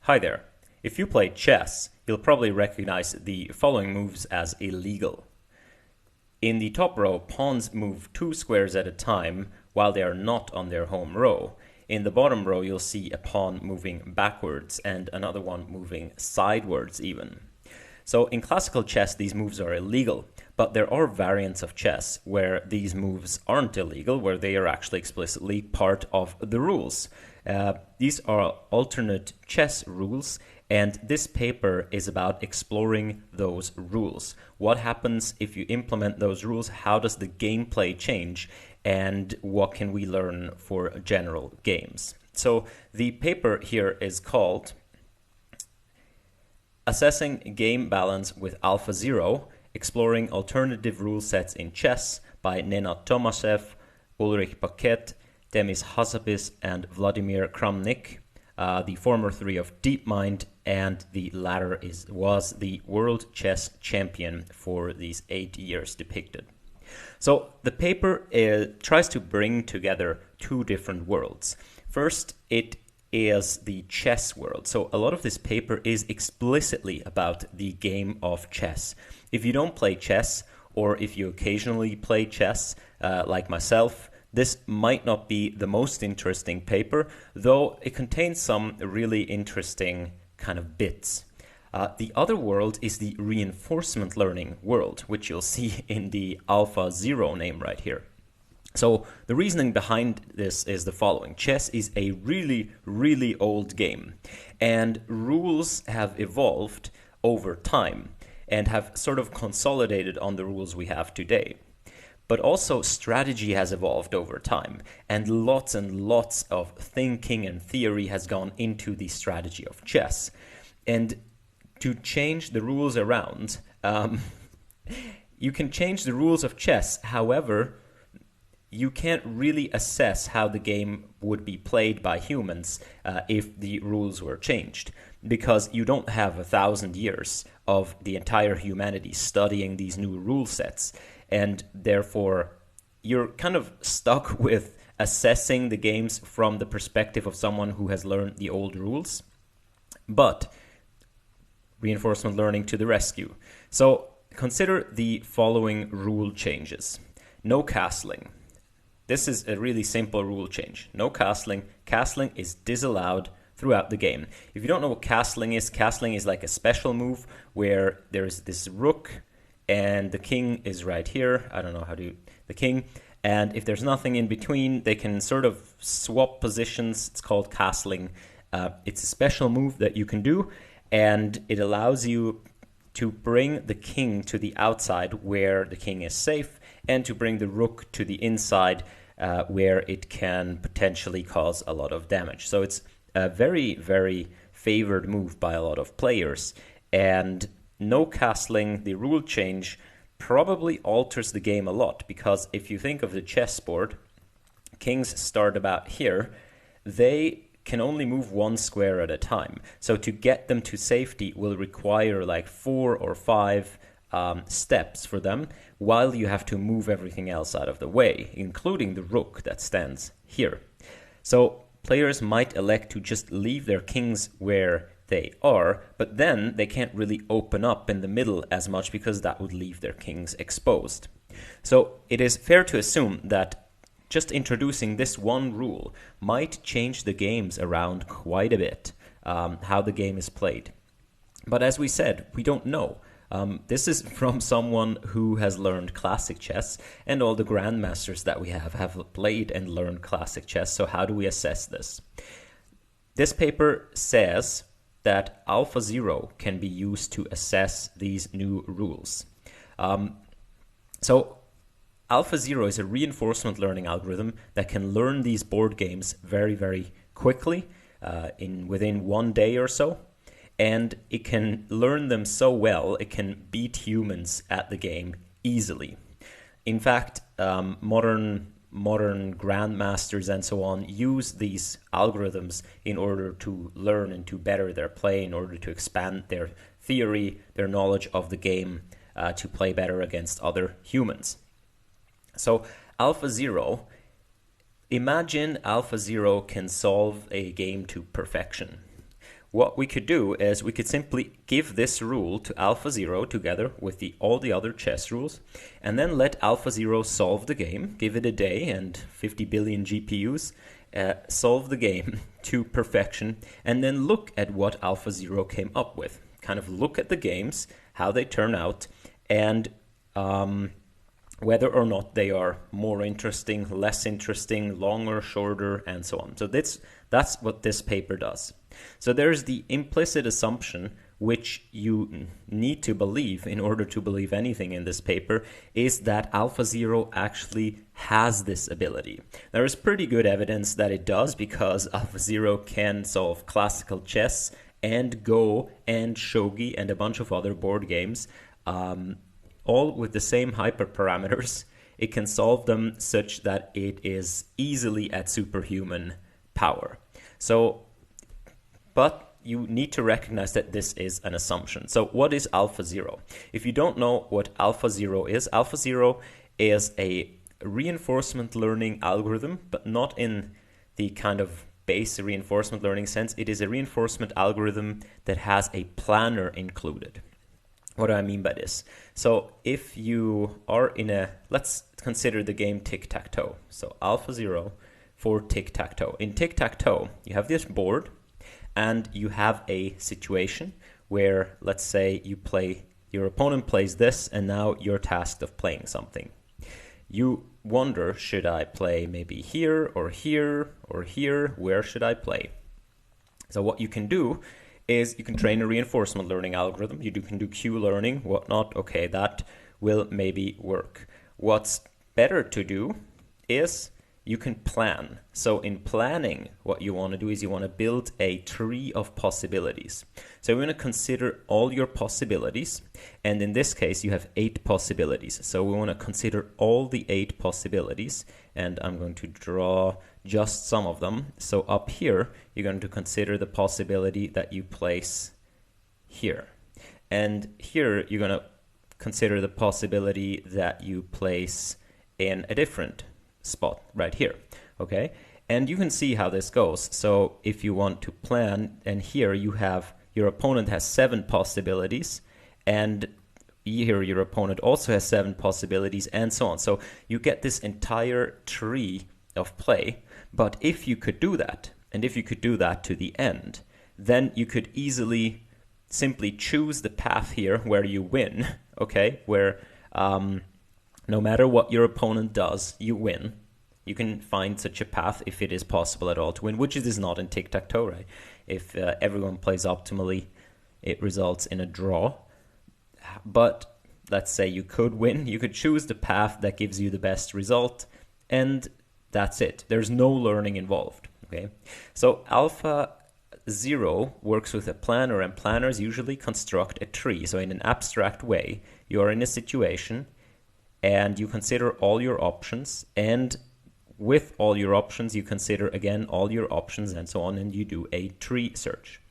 Hi there. If you play chess, you'll probably recognize the following moves as illegal. In the top row, pawns move 2 squares at a time while they are not on their home row. In the bottom row, you'll see a pawn moving backwards and another one moving sidewards even. So in classical chess, these moves are illegal, but there are variants of chess where these moves aren't illegal, where they are actually explicitly part of the rules. These are alternate chess rules, and this paper is about exploring those rules. What happens if you implement those rules? How does the gameplay change? And what can we learn for general games? So the paper here is called Assessing Game Balance with AlphaZero, Exploring Alternative Rule Sets in Chess by Nenad Tomasev, Ulrich Paquet, Demis Hassabis, and Vladimir Kramnik, the former 3 of DeepMind, and the latter was the world chess champion for these 8 years depicted. So the paper tries to bring together 2 different worlds. First, it is the chess world. So a lot of this paper is explicitly about the game of chess. If you don't play chess, or if you occasionally play chess, like myself, this might not be the most interesting paper, though it contains some really interesting kind of bits. The other world is the reinforcement learning world, which you'll see in the AlphaZero name right here. So the reasoning behind this is the following. Chess is a really, really old game, and rules have evolved over time and have sort of consolidated on the rules we have today. But also strategy has evolved over time, and lots of thinking and theory has gone into the strategy of chess. And to change the rules around, you can change the rules of chess. However, you can't really assess how the game would be played by humans if the rules were changed, because you don't have 1,000 years of the entire humanity studying these new rule sets, and therefore you're kind of stuck with assessing the games from the perspective of someone who has learned the old rules. But reinforcement learning to the rescue. So consider the following rule changes. No castling. This is a really simple rule change. No castling. Castling is disallowed throughout the game. If you don't know what castling is like a special move where there is this rook and the king is right here. I don't know how to the king. And if there's nothing in between, they can sort of swap positions. It's called castling. It's a special move that you can do, and it allows you to bring the king to the outside where the king is safe, and to bring the rook to the inside where it can potentially cause a lot of damage. So it's a very, very favored move by a lot of players. And no castling, the rule change, probably alters the game a lot, because if you think of the chessboard, kings start about here. They can only move 1 square at a time. So to get them to safety will require like 4 or 5 steps for them, while you have to move everything else out of the way, including the rook that stands here. So players might elect to just leave their kings where they are, but then they can't really open up in the middle as much, because that would leave their kings exposed. So it is fair to assume that just introducing this one rule might change the games around quite a bit, how the game is played. But as we said, we don't know. This is from someone who has learned classic chess, and all the grandmasters that we have played and learned classic chess. So how do we assess this? This paper says that AlphaZero can be used to assess these new rules. So AlphaZero is a reinforcement learning algorithm that can learn these board games very, very quickly, within 1 day or so. And it can learn them so well, it can beat humans at the game easily. In fact, modern grandmasters and so on use these algorithms in order to learn and to better their play, in order to expand their theory, their knowledge of the game, to play better against other humans. So AlphaZero, imagine AlphaZero can solve a game to perfection. what we could do is we could simply give this rule to AlphaZero together with all the other chess rules, and then let AlphaZero solve the game, give it a day and 50 billion GPUs, solve the game to perfection, and then look at what AlphaZero came up with. Kind of look at the games, how they turn out, and whether or not they are more interesting, less interesting, longer, shorter, and so on. So that's what this paper does. So there's the implicit assumption, which you need to believe in order to believe anything in this paper, is that AlphaZero actually has this ability. There is pretty good evidence that it does, because AlphaZero can solve classical chess and Go and Shogi and a bunch of other board games, all with the same hyperparameters. It can solve them such that it is easily at superhuman power. But you need to recognize that this is an assumption. So what is AlphaZero? If you don't know what AlphaZero is a reinforcement learning algorithm, but not in the kind of base reinforcement learning sense. It is a reinforcement algorithm that has a planner included. What do I mean by this? So if you are let's consider the game tic-tac-toe. So AlphaZero for tic-tac-toe. In tic-tac-toe, you have this board, and you have a situation where, let's say, your opponent plays this, and now you're tasked of playing something. You wonder, should I play maybe here or here or here? Where should I play? So what you can do is you can train a reinforcement learning algorithm. You can do Q learning, whatnot. Okay, that will maybe work. What's better to do is you can plan. So in planning, what you want to do is you want to build a tree of possibilities. So we're going to consider all your possibilities. And in this case, you have 8 possibilities. So we want to consider all the 8 possibilities. And I'm going to draw just some of them. So up here, you're going to consider the possibility that you place here. And here, you're going to consider the possibility that you place in a different spot right here. Okay, and you can see how this goes. So if you want to plan, and here you have your opponent has 7 possibilities, and here your opponent also has 7 possibilities, and so on. So you get this entire tree of play. But if you could do that, and if you could do that to the end, then you could easily simply choose the path here where you win. Okay, where no matter what your opponent does, you win. You can find such a path if it is possible at all to win, which it is not in tic-tac-toe, right? If everyone plays optimally, it results in a draw. But let's say you could win. You could choose the path that gives you the best result, and that's it. There's no learning involved, okay? So AlphaZero works with a planner, and planners usually construct a tree. So in an abstract way, you are in a situation, and you consider all your options, and with all your options, you consider again all your options and so on, and you do a tree search.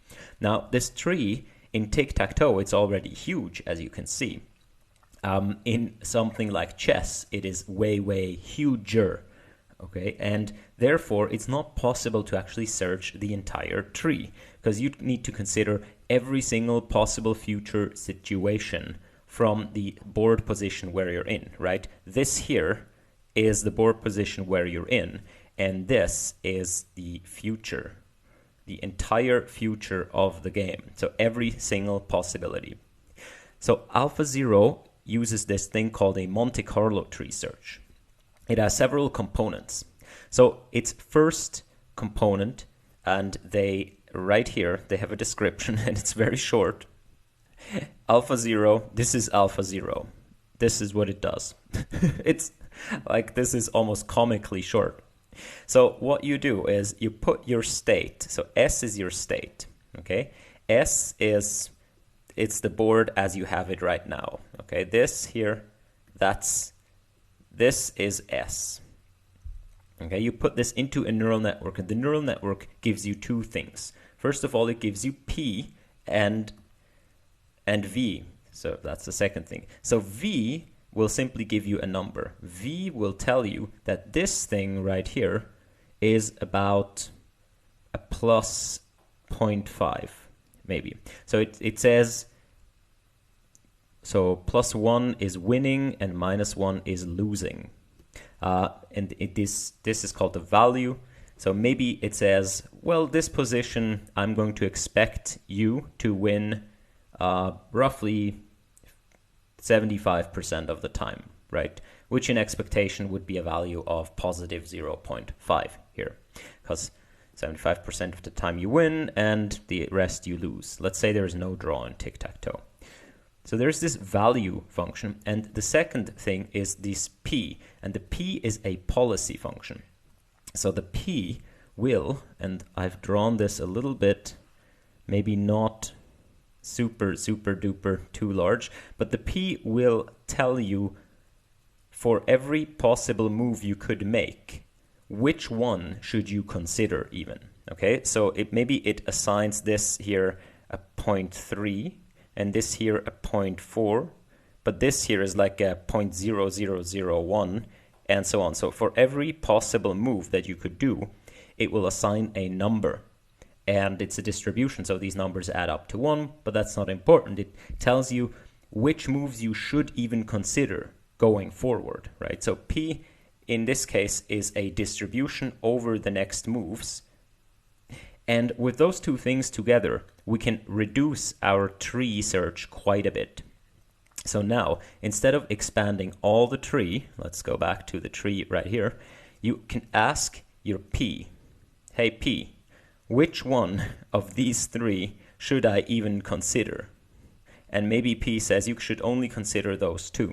Now, this tree in tic-tac-toe, it's already huge, as you can see. In something like chess, it is way, way huger, okay? And therefore, it's not possible to actually search the entire tree, because you need to consider every single possible future situation from the board position where you're in, right? This here is the board position where you're in, and this is the future, the entire future of the game. So every single possibility. So AlphaZero uses this thing called a Monte Carlo tree search. It has several components. So its first component, and right here, they have a description, and it's very short. AlphaZero, this is AlphaZero. This is what it does. It's like, this is almost comically short. So what you do is you put your state. So S is your state, okay? S is, it's the board as you have it right now, okay? This here, this is S. Okay, you put this into a neural network, and the neural network gives you 2 things. First of all, it gives you P and V. So that's the second thing. So V will simply give you a number. V will tell you that this thing right here is about a plus 0.5. maybe. So it says, so +1 is winning and -1 is losing. And this is called the value. So maybe it says, well, this position, I'm going to expect you to win roughly 75% of the time, right? Which in expectation would be a value of positive 0.5 here, because 75% of the time you win and the rest you lose. Let's say there is no draw in tic-tac-toe. So there's this value function, and the second thing is this p, and the p is a policy function. So the p will, and I've drawn this a little bit, maybe not super duper too large, but the p will tell you for every possible move you could make, which one should you consider even, okay? So maybe it assigns this here a 0.3, and this here a 0.4, but this here is like a 0.0001, and so on. So for every possible move that you could do, it will assign a number, and it's a distribution, so these numbers add up to 1, but that's not important. It tells you which moves you should even consider going forward, right? So P in this case is a distribution over the next moves, and with those two things together, we can reduce our tree search quite a bit. So now, instead of expanding all the tree, let's go back to the tree right here, you can ask your P, hey P, which one of these three should I even consider? And maybe P says you should only consider those two,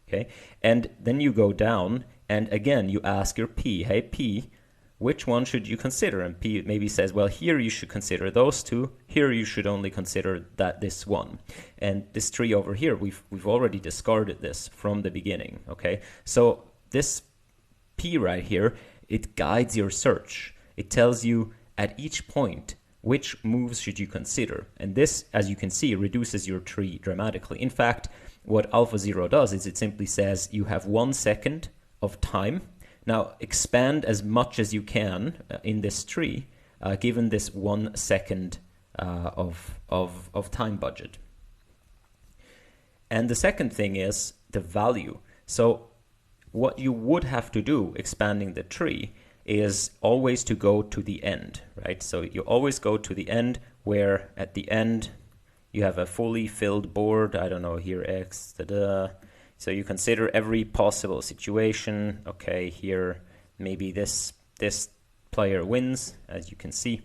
okay? And then you go down, and again, you ask your P, hey P, which one should you consider? And P maybe says, well, here you should consider those two, here you should only consider this one. And this tree over here, we've already discarded this from the beginning, okay? So this P right here, it guides your search. It tells you at each point which moves should you consider. And this, as you can see, reduces your tree dramatically. In fact, what AlphaZero does is it simply says you have 1 second of time. Now, expand as much as you can in this tree, given this 1 second of time budget. And the second thing is the value. So what you would have to do expanding the tree is always to go to the end, right? So you always go to the end, where at the end you have a fully filled board. I don't know, here X, So you consider every possible situation. Okay, here maybe this player wins, as you can see.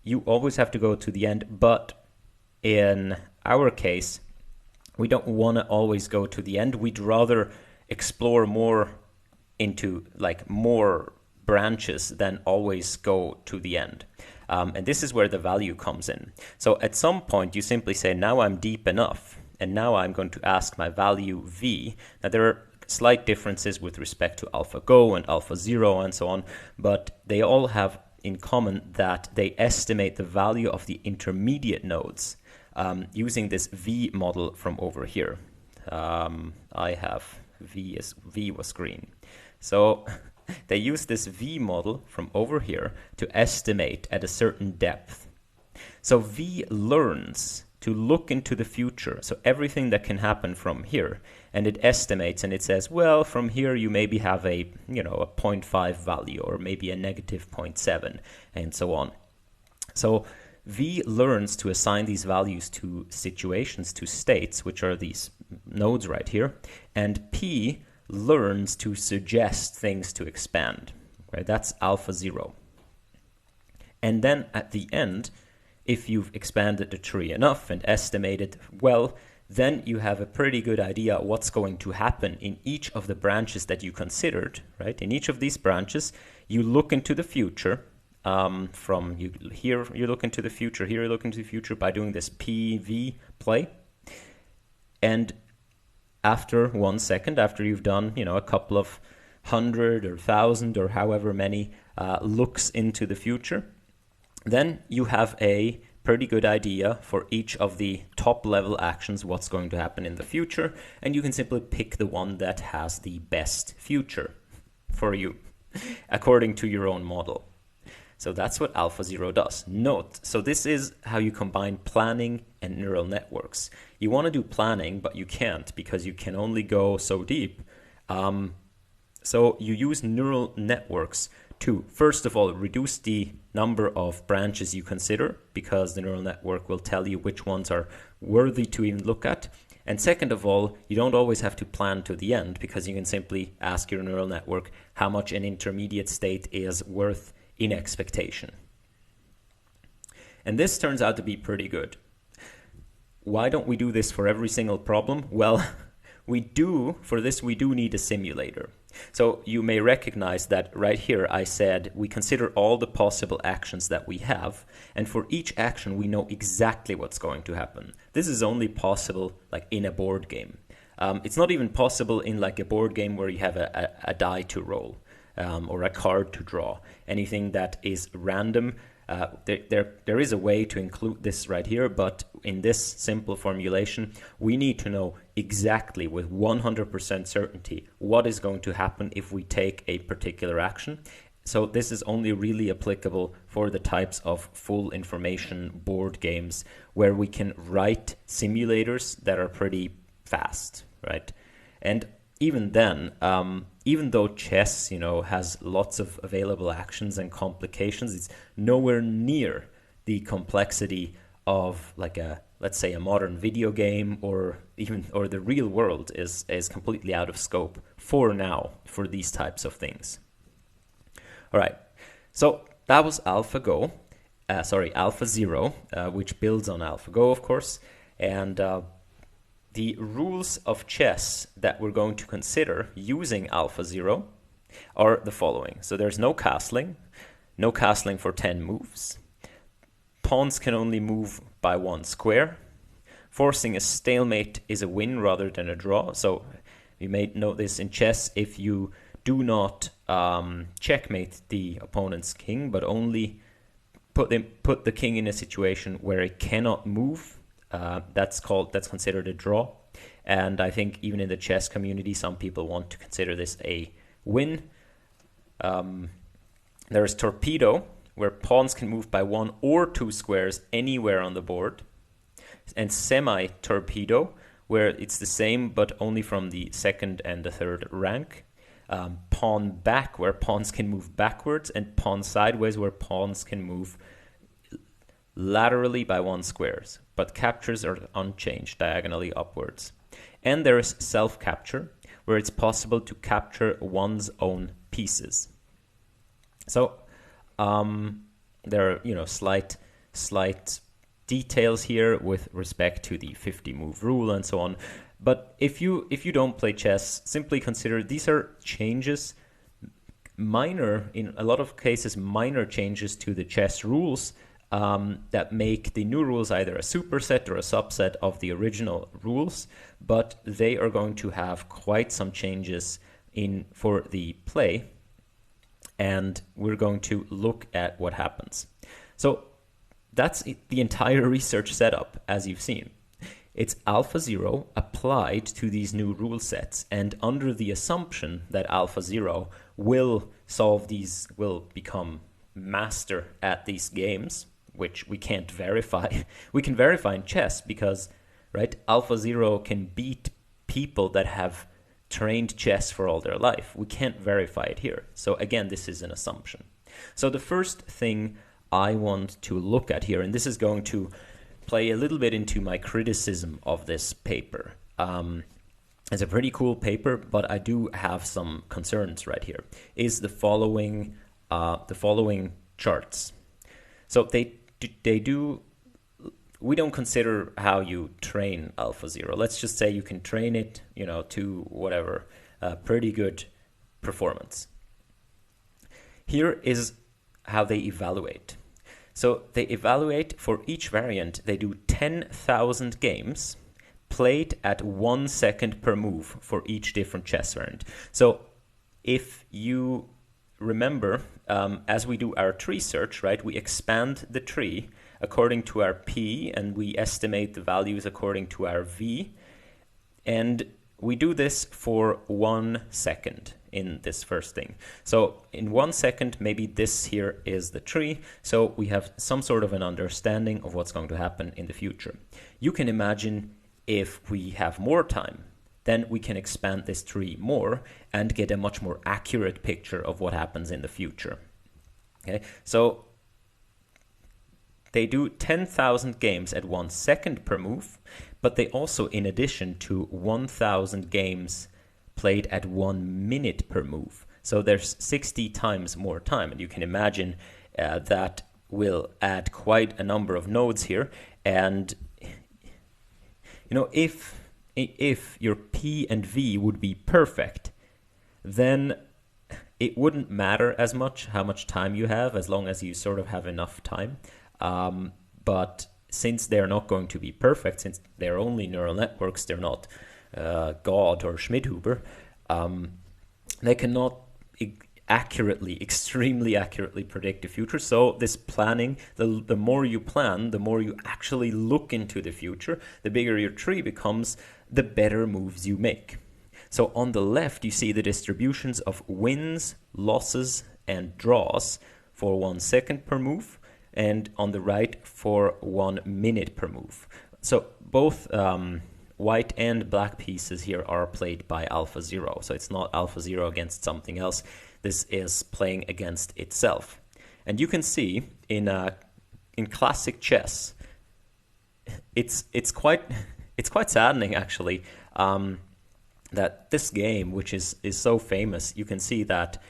You always have to go to the end, but in our case, we don't want to always go to the end. We'd rather explore more into like more branches than always go to the end. And this is where the value comes in. So at some point, you simply say, now I'm deep enough. And now I'm going to ask my value V. Now there are slight differences with respect to AlphaGo and AlphaZero and so on, but they all have in common that they estimate the value of the intermediate nodes using this V model from over here. I have V was green. So they use this V model from over here to estimate at a certain depth. So V learns to look into the future, so everything that can happen from here, and it estimates, and it says, well, from here you maybe have a 0.5 value, or maybe a negative 0.7, and so on. So V learns to assign these values to situations, to states, which are these nodes right here, and P learns to suggest things to expand, right? That's AlphaZero. And then at the end, if you've expanded the tree enough and estimated well, then you have a pretty good idea what's going to happen in each of the branches that you considered, right? In each of these branches, you look into the future. Here you look into the future, here you look into the future by doing this PV play. And after 1 second, after you've done, a couple of 100 or 1,000 or however many looks into the future, then you have a pretty good idea for each of the top level actions, what's going to happen in the future, and you can simply pick the one that has the best future for you, according to your own model. So that's what AlphaZero does. Note, so this is how you combine planning and neural networks. You want to do planning, but you can't because you can only go so deep. So you use neural networks to, first of all, reduce the number of branches you consider, because the neural network will tell you which ones are worthy to even look at. And second of all, you don't always have to plan to the end, because you can simply ask your neural network how much an intermediate state is worth in expectation. And this turns out to be pretty good. Why don't we do this for every single problem? Well, we do need a simulator. So you may recognize that right here I said we consider all the possible actions that we have, and for each action we know exactly what's going to happen. This is only possible like in a board game. It's not even possible in like a board game where you have a die to roll or a card to draw. Anything that is random, there is a way to include this right here, but in this simple formulation, we need to know exactly with 100% certainty what is going to happen if we take a particular action. So this is only really applicable for the types of full information board games where we can write simulators that are pretty fast, right? And even then, even though chess, has lots of available actions and complications, it's nowhere near the complexity of like let's say a modern video game or the real world is completely out of scope for now for these types of things. All right, so that was AlphaZero, which builds on AlphaGo, of course, and the rules of chess that we're going to consider using AlphaZero are the following. So there's no castling for 10 moves. Pawns can only move by 1 square. Forcing a stalemate is a win rather than a draw. So you may note this in chess, if you do not checkmate the opponent's king, but only put the king in a situation where it cannot move, that's considered a draw. And I think even in the chess community, some people want to consider this a win. There is torpedo, where pawns can move by 1 or 2 squares anywhere on the board. And semi-torpedo, where it's the same but only from the 2nd and the 3rd rank. Pawn back, where pawns can move backwards, and pawn sideways, where pawns can move laterally by 1 squares, but captures are unchanged, diagonally upwards. And there is self-capture, where it's possible to capture one's own pieces. So there are slight details here with respect to the 50-move rule and so on. But if you don't play chess, simply consider these are changes, minor, in a lot of cases, minor changes to the chess rules that make the new rules either a superset or a subset of the original rules, but they are going to have quite some changes for the play, and we're going to look at what happens. So that's the entire research setup, as you've seen. It's AlphaZero applied to these new rule sets, and under the assumption that AlphaZero will become master at these games, which we can't verify. We can verify in chess because, right, AlphaZero can beat people that have trained chess for all their life. We can't verify it here. So again, this is an assumption. So the first thing I want to look at here, and this is going to play a little bit into my criticism of this paper. It's a pretty cool paper, but I do have some concerns right here, is the following charts. So we don't consider how you train AlphaZero. Let's just say you can train it, to whatever, pretty good performance. Here is how they evaluate. So they evaluate for each variant, they do 10,000 games played at 1 second per move for each different chess variant. So if you remember, as we do our tree search, right, we expand the tree according to our P and we estimate the values according to our V. And we do this for 1 second in this first thing. So in 1 second, maybe this here is the tree. So we have some sort of an understanding of what's going to happen in the future. You can imagine if we have more time, then we can expand this tree more and get a much more accurate picture of what happens in the future. Okay, so they do 10,000 games at 1 second per move, but they also, in addition to 1,000 games played at 1 minute per move. So there's 60 times more time, and you can imagine that will add quite a number of nodes here. And you know, if your P and V would be perfect, then it wouldn't matter as much how much time you have, as long as you sort of have enough time. But since they're not going to be perfect, since they're only neural networks, they're not God or Schmidhuber, they cannot extremely accurately predict the future. So this planning, the more you plan, the more you actually look into the future, the bigger your tree becomes, the better moves you make. So on the left, you see the distributions of wins, losses, and draws for 1 second per move, and on the right for 1 minute per move. So both white and black pieces here are played by AlphaZero. So it's not AlphaZero against something else. This is playing against itself. And you can see in classic chess, it's quite saddening actually, that this game, which is so famous, you can see that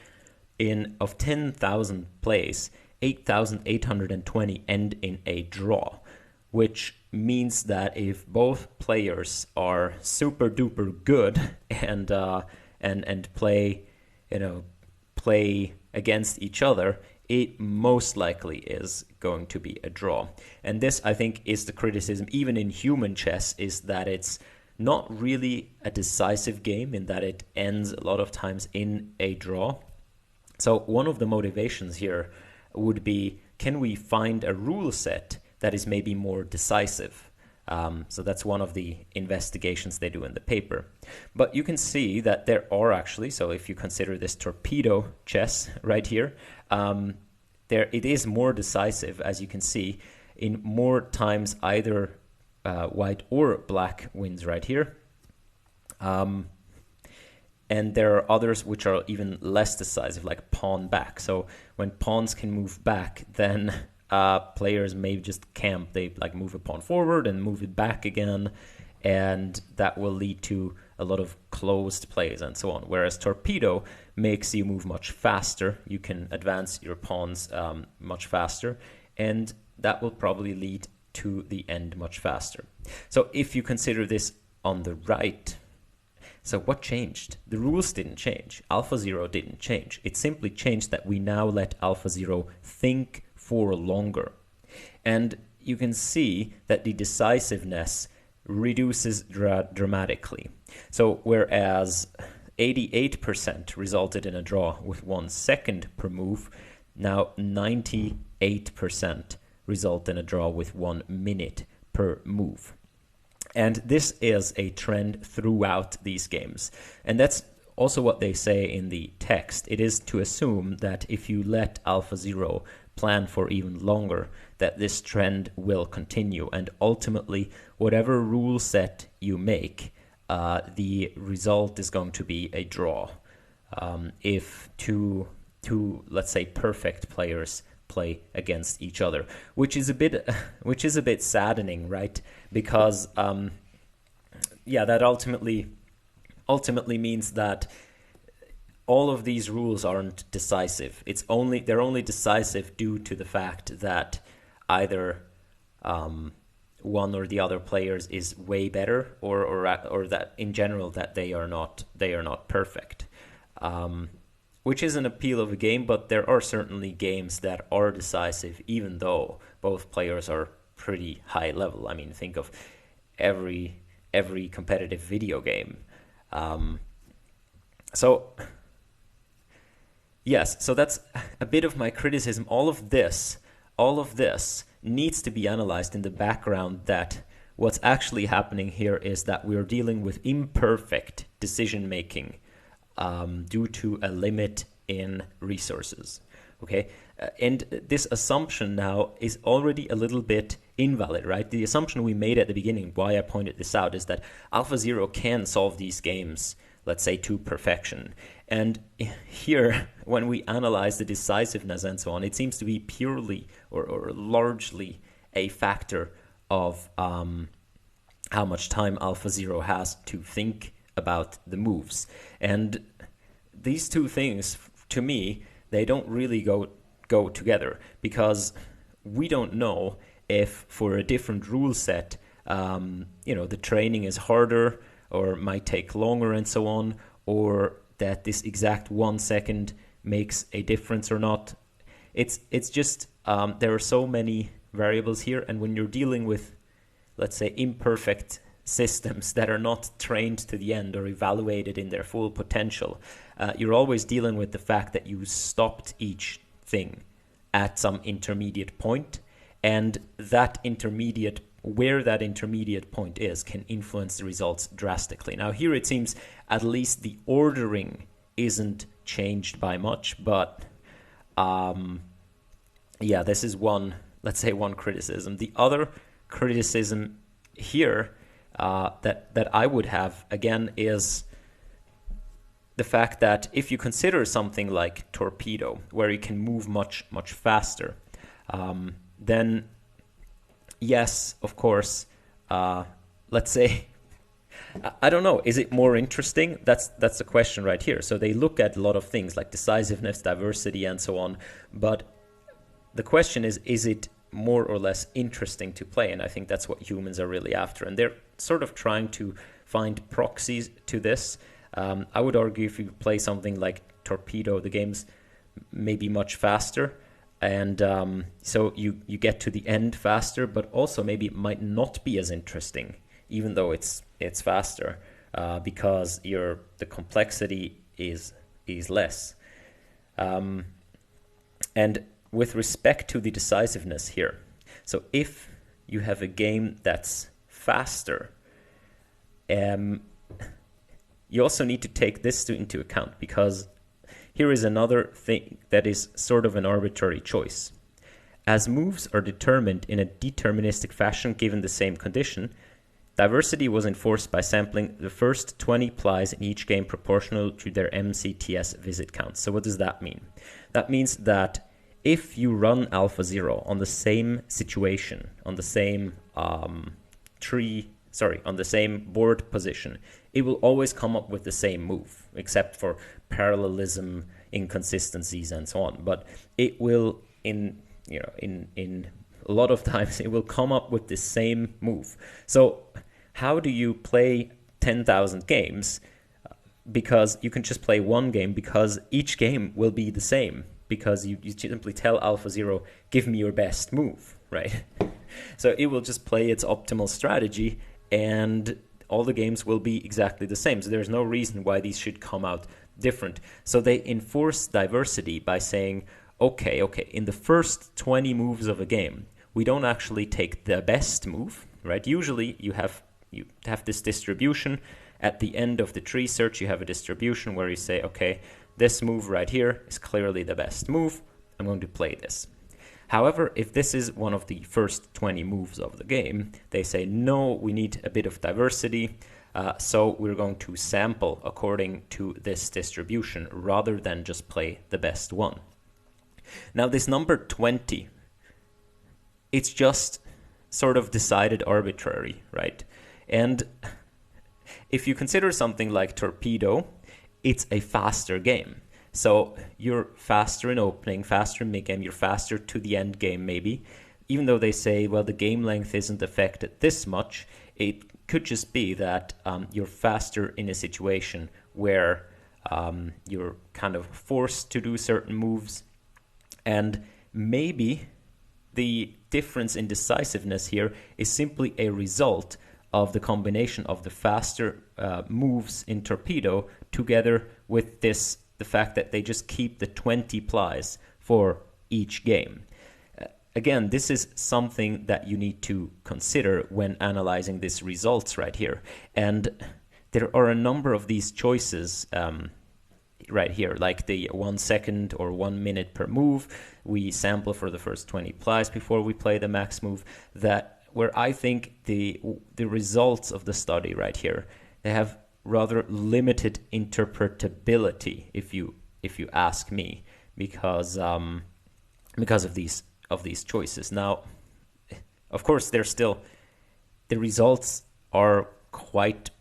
of 10,000 plays, 8,820 end in a draw, which means that if both players are super duper good and play against each other, it most likely is going to be a draw. And this, I think, is the criticism even in human chess, is that it's not really a decisive game in that it ends a lot of times in a draw. So one of the motivations here would be, can we find a rule set that is maybe more decisive? So that's one of the investigations they do in the paper. But you can see that there are actually, so if you consider this torpedo chess right here, it is more decisive, as you can see, in more times either white or black wins right here. And there are others which are even less decisive, like pawn back. So when pawns can move back, then players may just camp. They like move a pawn forward and move it back again, and that will lead to a lot of closed plays and so on. Whereas torpedo makes you move much faster. You can advance your pawns much faster, and that will probably lead to the end much faster. So if you consider this on the right, so what changed? The rules didn't change. AlphaZero didn't change. It simply changed that we now let AlphaZero think for longer. And you can see that the decisiveness reduces dramatically. So whereas 88% resulted in a draw with 1 second per move, now 98% result in a draw with 1 minute per move. And this is a trend throughout these games. And that's also what they say in the text. It is to assume that if you let AlphaZero plan for even longer, that this trend will continue. And ultimately, whatever rule set you make, the result is going to be a draw. If two, let's say, perfect players play against each other, which is a bit saddening, right? Because that ultimately means that all of these rules aren't decisive. They're only decisive due to the fact that either one or the other players is way better, or that in general that they are not perfect. Which is an appeal of a game, but there are certainly games that are decisive, even though both players are pretty high level. I mean, think of every competitive video game. So that's a bit of my criticism. All of this needs to be analyzed in the background that what's actually happening here is that we're dealing with imperfect decision making due to a limit in resources. Okay, and this assumption now is already a little bit invalid, right? The assumption we made at the beginning, why I pointed this out, is that AlphaZero can solve these games, let's say, to perfection. And here, when we analyze the decisiveness and so on, it seems to be purely or largely a factor of how much time AlphaZero has to think about the moves. And these two things, to me, they don't really go together, because we don't know if for a different rule set, the training is harder or might take longer and so on, or that this exact 1 second makes a difference or not. It's just there are so many variables here, and when you're dealing with, let's say, imperfect systems that are not trained to the end or evaluated in their full potential, you're always dealing with the fact that you stopped each thing at some intermediate point, and where that intermediate point is can influence the results drastically. Now here it seems at least the ordering isn't changed by much, but this is one criticism. The other criticism here that I would have, again, is the fact that if you consider something like Torpedo, where you can move much, much faster, then yes, of course, let's say, I don't know, is it more interesting? That's the question right here. So they look at a lot of things like decisiveness, diversity, and so on, but the question is it more or less interesting to play? And I think that's what humans are really after, and they're sort of trying to find proxies to this. I would argue if you play something like Torpedo, the game's maybe much faster, and so you get to the end faster, but also maybe it might not be as interesting, even though it's faster, because the complexity is less. And with respect to the decisiveness here, so if you have a game that's faster, you also need to take this into account, because here is another thing that is sort of an arbitrary choice. As moves are determined in a deterministic fashion given the same condition, diversity was enforced by sampling the first 20 plies in each game proportional to their MCTS visit counts. So what does that mean? That means that if you run AlphaZero on the same situation, on the same on the same board position, it will always come up with the same move, except for parallelism, inconsistencies, and so on. But it will, in a lot of times, it will come up with the same move. So how do you play 10,000 games? Because you can just play one game, because each game will be the same, because you simply tell AlphaZero, give me your best move, right? So it will just play its optimal strategy, and all the games will be exactly the same. So there's no reason why these should come out different. So they enforce diversity by saying, okay, in the first 20 moves of a game, we don't actually take the best move, right? Usually you have this distribution. At the end of the tree search, you have a distribution where you say, okay, this move right here is clearly the best move. I'm going to play this. However, if this is one of the first 20 moves of the game, they say, no, we need a bit of diversity, so we're going to sample according to this distribution rather than just play the best one. Now, this number 20, it's just sort of decided arbitrary, right? And if you consider something like Torpedo, it's a faster game. So you're faster in opening, faster in mid-game, you're faster to the end game maybe. Even though they say, well, the game length isn't affected this much, it could just be that you're faster in a situation where you're kind of forced to do certain moves. And maybe the difference in decisiveness here is simply a result of the combination of the faster moves in Torpedo together with the fact that they just keep the 20 plies for each game. Again, this is something that you need to consider when analyzing these results right here. And there are a number of these choices right here, like the 1 second or 1 minute per move. We sample for the first 20 plies before we play the max move. That where I think the results of the study right here, they have rather limited interpretability, if you ask me, because of these choices. Now, of course, the results are quite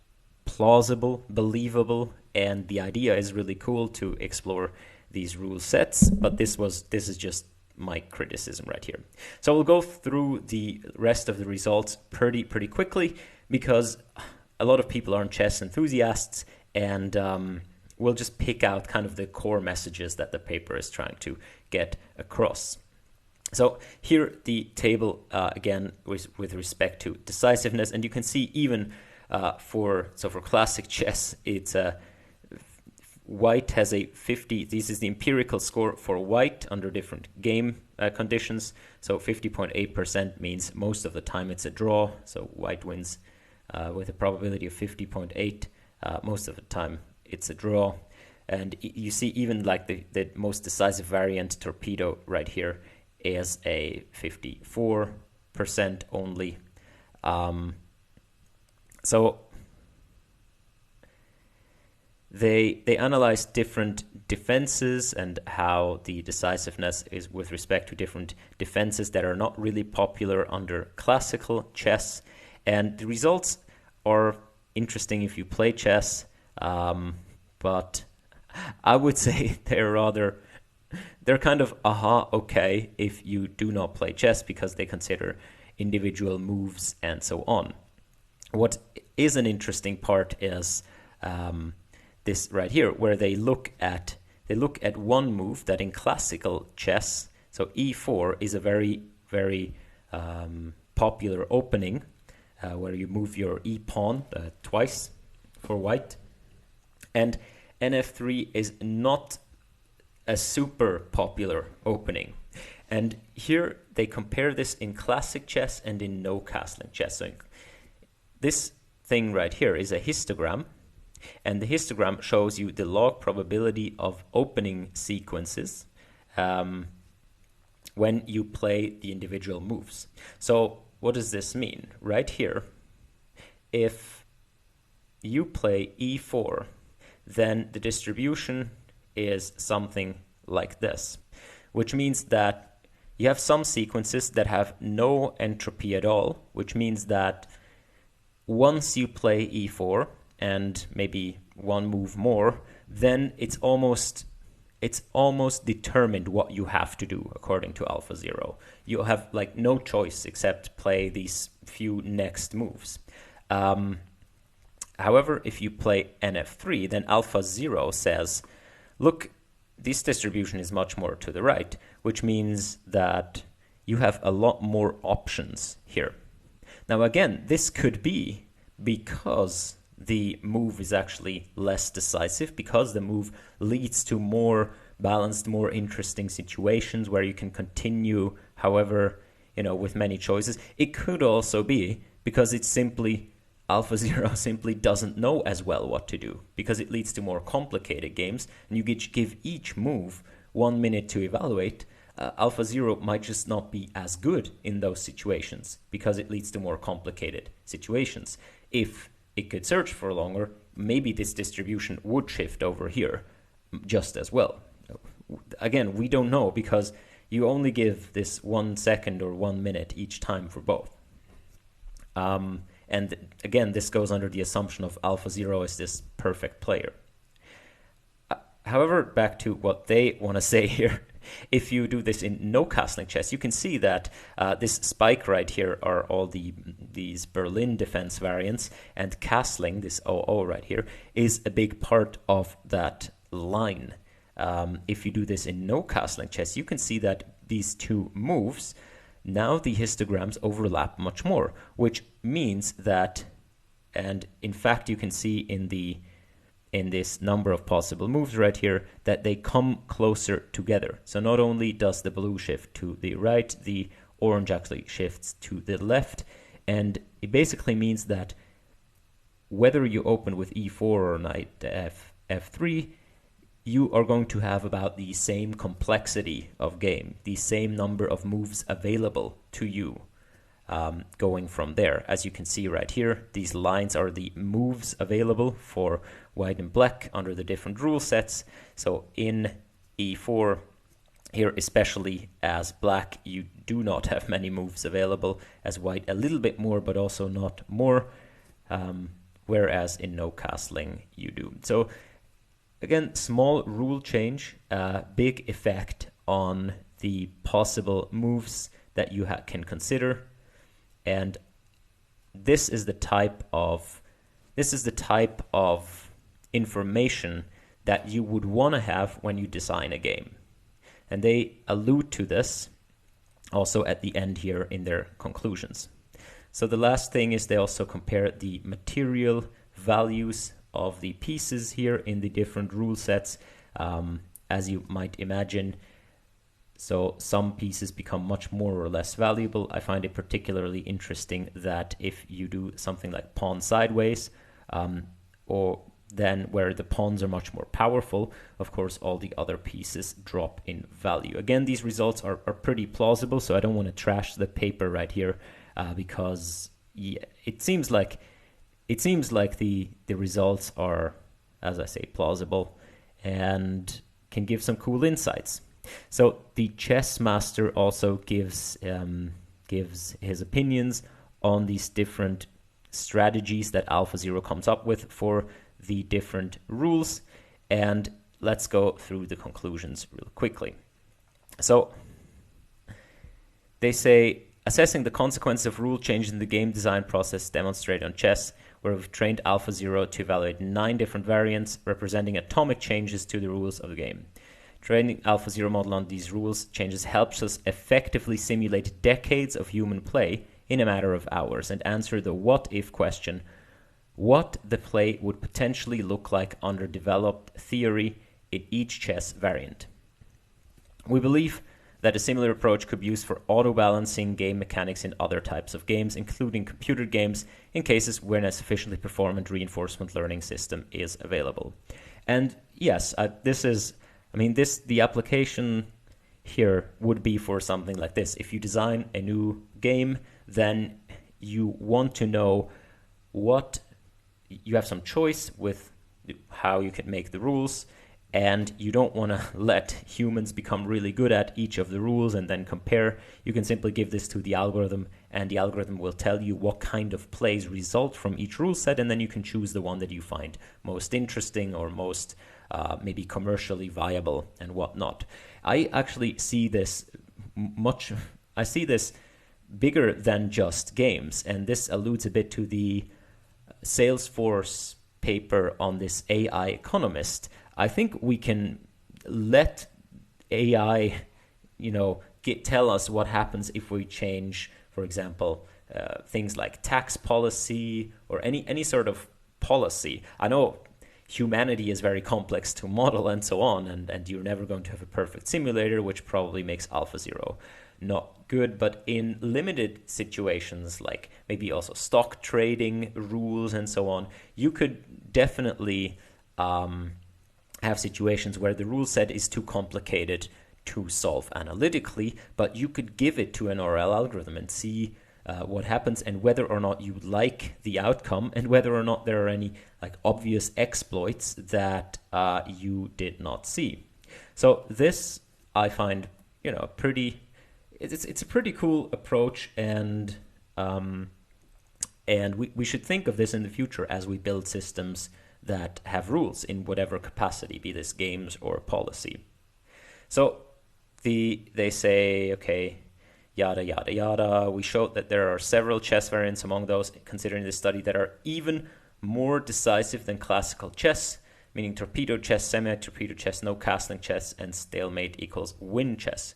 plausible, believable, and the idea is really cool to explore these rule sets, but this is just my criticism right here. So we'll go through the rest of the results pretty quickly, because a lot of people aren't chess enthusiasts, and we'll just pick out kind of the core messages that the paper is trying to get across. So here the table again with respect to decisiveness, and you can see even for classic chess, it's white has a 50. This is the empirical score for white under different game conditions. So 50.8% means most of the time it's a draw. So white wins with a probability of 50.8. Most of the time it's a draw. And you see even like the most decisive variant, torpedo, right here is a 54% only. So they analyze different defenses and how the decisiveness is with respect to different defenses that are not really popular under classical chess. And the results are interesting if you play chess, but I would say they're kind of okay if you do not play chess, because they consider individual moves and so on. What is an interesting part is this right here, where they look at one move that in classical chess, so e4 is a very popular opening, where you move your e pawn twice for white, and nf3 is not a super popular opening. And here they compare this in classic chess and in no castling chess. So this thing right here is a histogram, and the histogram shows you the log probability of opening sequences when you play the individual moves. So what does this mean? Right here, if you play e4, then the distribution is something like this, which means that you have some sequences that have no entropy at all, which means that once you play e4 and maybe one move more, then it's almost determined what you have to do according to AlphaZero. You have like no choice except play these few next moves. However, if you play nf3, then AlphaZero says, look, this distribution is much more to the right, which means that you have a lot more options here. Now again, this could be because the move is actually less decisive, because the move leads to more balanced, more interesting situations where you can continue, however, with many choices. It could also be because it's simply AlphaZero simply doesn't know as well what to do, because it leads to more complicated games, and you give each move 1 minute to evaluate. AlphaZero might just not be as good in those situations because it leads to more complicated situations. If it could search for longer, maybe this distribution would shift over here just as well. Again, we don't know, because you only give this 1 second or 1 minute each time for both. And again, this goes under the assumption of AlphaZero is this perfect player. However, back to what they want to say here, if you do this in no castling chess, you can see that this spike right here are all these Berlin defense variants, and castling, this OO right here, is a big part of that line. If you do this in no castling chess, you can see that these two moves, now the histograms overlap much more, which means that, and in fact you can see in this number of possible moves right here, that they come closer together. So not only does the blue shift to the right, the orange actually shifts to the left, and it basically means that whether you open with e4 or knight f3, you are going to have about the same complexity of game, the same number of moves available to you going from there. As you can see right here, these lines are the moves available for white and black under the different rule sets. So in E4, here, especially as black, you do not have many moves available, as white a little bit more, but also not more, whereas in no castling you do. So again, small rule change, big effect on the possible moves that you can consider, and this is the type of information that you would want to have when you design a game. And they allude to this also at the end here in their conclusions. So the last thing is they also compare the material values of the pieces here in the different rule sets, as you might imagine. So some pieces become much more or less valuable. I find it particularly interesting that if you do something like pawn sideways, or then where the pawns are much more powerful, of course, all the other pieces drop in value. Again, these results are pretty plausible, so I don't want to trash the paper right here, because it seems like the results are, as I say, plausible and can give some cool insights. So the chess master also gives his opinions on these different strategies that AlphaZero comes up with for the different rules, and let's go through the conclusions real quickly. So they say, assessing the consequences of rule changes in the game design process demonstrated on chess, where we've trained AlphaZero to evaluate 9 different variants representing atomic changes to the rules of the game. Training AlphaZero model on these rules changes helps us effectively simulate decades of human play in a matter of hours and answer the what-if question, what the play would potentially look like under developed theory in each chess variant. We believe that a similar approach could be used for auto-balancing game mechanics in other types of games, including computer games, in cases when a sufficiently performant reinforcement learning system is available. And yes, the application here would be for something like this. If you design a new game, then you want to know what you have some choice with how you can make the rules, and you don't want to let humans become really good at each of the rules and then compare. You can simply give this to the algorithm, and the algorithm will tell you what kind of plays result from each rule set, and then you can choose the one that you find most interesting or most maybe commercially viable and whatnot. I actually see this bigger than just games, and this alludes a bit to the Salesforce paper on this AI economist. I think we can let AI, tell us what happens if we change, for example, things like tax policy or any sort of policy. I know humanity is very complex to model and so on, and you're never going to have a perfect simulator, which probably makes AlphaZero not good. But in limited situations, like maybe also stock trading rules and so on, you could definitely have situations where the rule set is too complicated to solve analytically, but you could give it to an RL algorithm and see what happens, and whether or not you like the outcome, and whether or not there are any obvious exploits that you did not see. So this I find it's a pretty cool approach, and we should think of this in the future as we build systems that have rules in whatever capacity, be this games or policy. So they say, okay, yada, yada, yada. We showed that there are several chess variants among those considering this study that are even more decisive than classical chess, meaning torpedo chess, semi-torpedo chess, no castling chess, and stalemate equals win chess.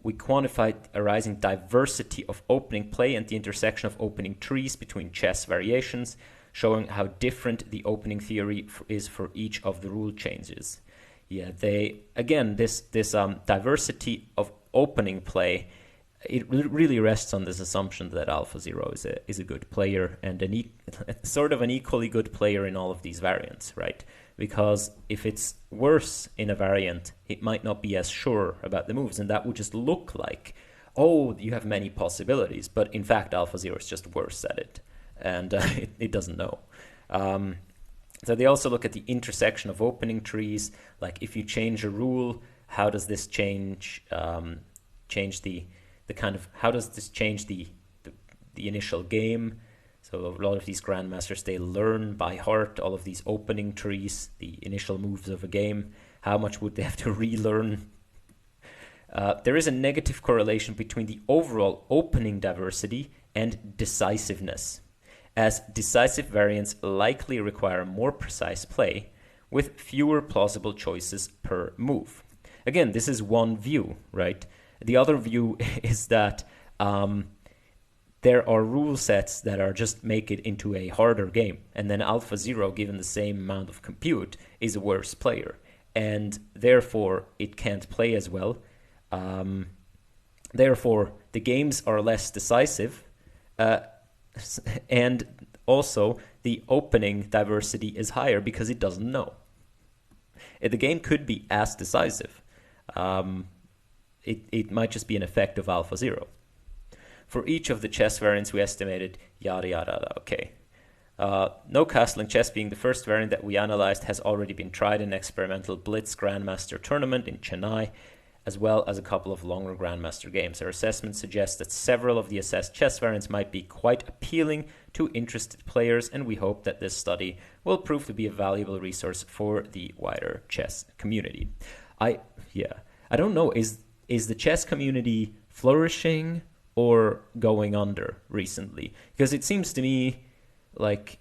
We quantified a rising diversity of opening play and the intersection of opening trees between chess variations, showing how different the opening theory is for each of the rule changes. Yeah, this diversity of opening play it really rests on this assumption that AlphaZero is a good player and sort of an equally good player in all of these variants, right? Because if it's worse in a variant, it might not be as sure about the moves, and that would just look like, oh, you have many possibilities, but in fact AlphaZero is just worse at it, and it doesn't know. So they also look at the intersection of opening trees, like if you change a rule, how does this change how does this change the initial game? So a lot of these grandmasters, they learn by heart all of these opening trees, the initial moves of a game. How much would they have to relearn? There is a negative correlation between the overall opening diversity and decisiveness, as decisive variants likely require more precise play with fewer plausible choices per move. Again, this is one view, right? The other view is that there are rule sets that are just make it into a harder game, and then AlphaZero, given the same amount of compute, is a worse player, and therefore it can't play as well. Therefore, the games are less decisive, and also the opening diversity is higher because it doesn't know. The game could be as decisive. It might just be an effect of AlphaZero. For each of the chess variants, we estimated yada yada yada. Okay. No castling chess being the first variant that we analyzed has already been tried in an experimental Blitz Grandmaster tournament in Chennai, as well as a couple of longer Grandmaster games. Our assessment suggests that several of the assessed chess variants might be quite appealing to interested players, and we hope that this study will prove to be a valuable resource for the wider chess community. I don't know, is the chess community flourishing or going under recently? Because it seems to me like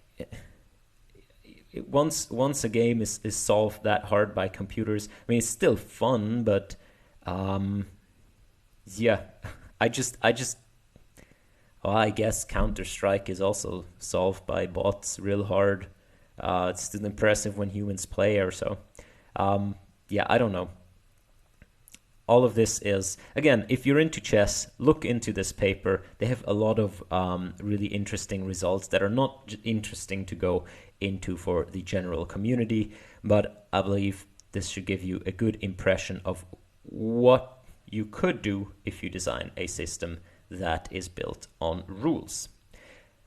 once a game is solved that hard by computers, I mean, it's still fun, but I guess Counter-Strike is also solved by bots real hard. It's still impressive when humans play or so. I don't know. All of this is, again, if you're into chess, look into this paper. They have a lot of really interesting results that are not interesting to go into for the general community, but I believe this should give you a good impression of what you could do if you design a system that is built on rules.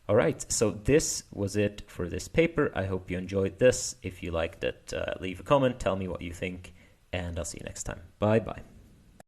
All right, so this was it for this paper. I hope you enjoyed this. If you liked it, leave a comment, tell me what you think, and I'll see you next time. Bye-bye.